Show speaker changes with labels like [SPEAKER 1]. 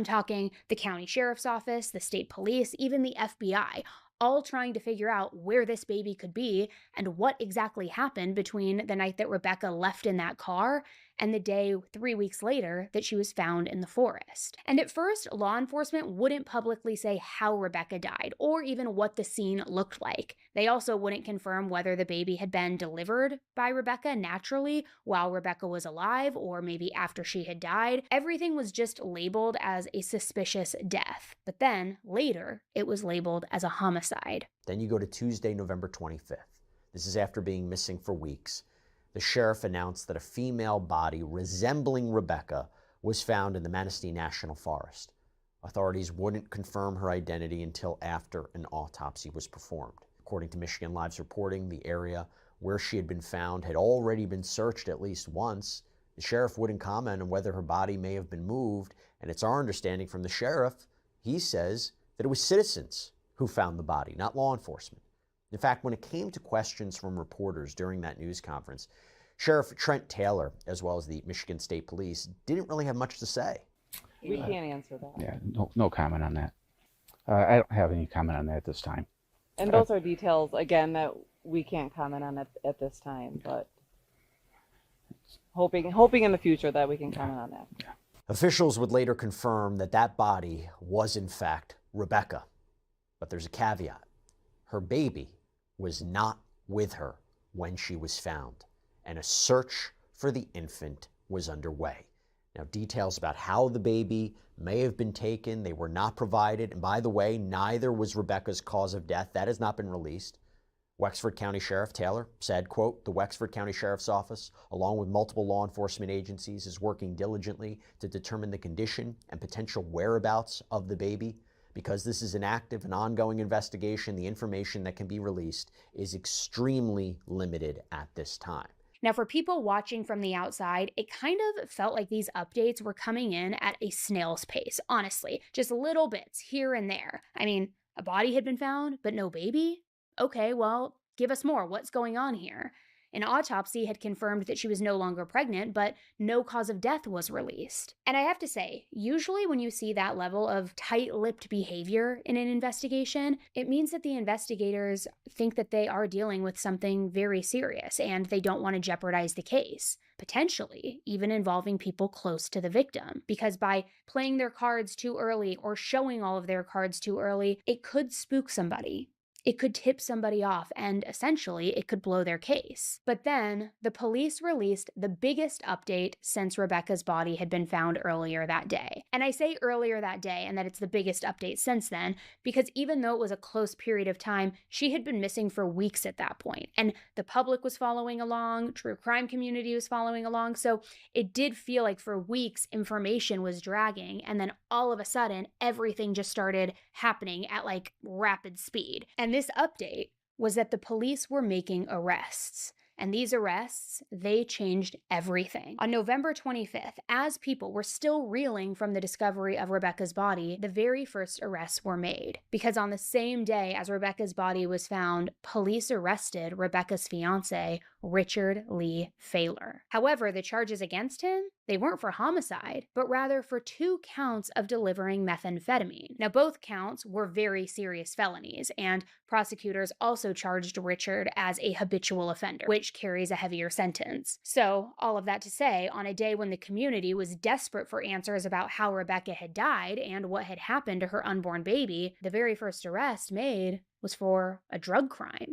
[SPEAKER 1] I'm talking the county sheriff's office, the state police, even the FBI, all trying to figure out where this baby could be and what exactly happened between the night that Rebecca left in that car and the day 3 weeks later that she was found in the forest. And at first, law enforcement wouldn't publicly say how Rebecca died or even what the scene looked like. They also wouldn't confirm whether the baby had been delivered by Rebecca naturally while Rebecca was alive or maybe after she had died. Everything was just labeled as a suspicious death. But then, later, it was labeled as a homicide.
[SPEAKER 2] Then you go to Tuesday, November 25th. This is after being missing for weeks. The sheriff announced that a female body resembling Rebecca was found in the Manistee National Forest. Authorities wouldn't confirm her identity until after an autopsy was performed. According to Michigan Live's reporting, the area where she had been found had already been searched at least once. The sheriff wouldn't comment on whether her body may have been moved, and it's our understanding from the sheriff, he says that it was citizens who found the body, not law enforcement. In fact, when it came to questions from reporters during that news conference, Sheriff Trent Taylor, as well as the Michigan State Police, didn't really have much to say.
[SPEAKER 3] We can't answer that.
[SPEAKER 4] Yeah, no comment on that. I don't have any comment on that at this time.
[SPEAKER 3] And those are details, again, that we can't comment on at this time, but hoping in the future that we can comment on that.
[SPEAKER 4] Yeah.
[SPEAKER 2] Officials would later confirm that that body was in fact Rebecca. But there's a caveat. Her baby was not with her when she was found, and a search for the infant was underway. Now, details about how the baby may have been taken, they were not provided. And by the way, neither was Rebecca's cause of death. That has not been released. Wexford County Sheriff Taylor said, quote, "The Wexford County Sheriff's Office, along with multiple law enforcement agencies, is working diligently to determine the condition and potential whereabouts of the baby. Because this is an active and ongoing investigation, the information that can be released is extremely limited at this time."
[SPEAKER 1] Now, for people watching from the outside, it kind of felt like these updates were coming in at a snail's pace, honestly. Just little bits here and there. I mean, a body had been found, but no baby? Okay, well, give us more. What's going on here? An autopsy had confirmed that she was no longer pregnant, but no cause of death was released. And I have to say, usually when you see that level of tight-lipped behavior in an investigation, it means that the investigators think that they are dealing with something very serious and they don't want to jeopardize the case, potentially even involving people close to the victim. Because by playing their cards too early or showing all of their cards too early, it could spook somebody. It could tip somebody off, and essentially, it could blow their case. But then, the police released the biggest update since Rebecca's body had been found earlier that day. And I say earlier that day, and that it's the biggest update since then, because even though it was a close period of time, she had been missing for weeks at that point. And the public was following along, true crime community was following along, so it did feel like for weeks, information was dragging, and then all of a sudden, everything just started happening at like rapid speed. And this update was that the police were making arrests. And these arrests, they changed everything. On November 25th, as people were still reeling from the discovery of Rebecca's body, the very first arrests were made. Because on the same day as Rebecca's body was found, police arrested Rebecca's fiance, Richard Lee Fahler. However, the charges against him, they weren't for homicide, but rather for 2 counts of delivering methamphetamine. Now, both counts were very serious felonies, and prosecutors also charged Richard as a habitual offender, which carries a heavier sentence. So, all of that to say, on a day when the community was desperate for answers about how Rebecca had died and what had happened to her unborn baby, the very first arrest made was for a drug crime.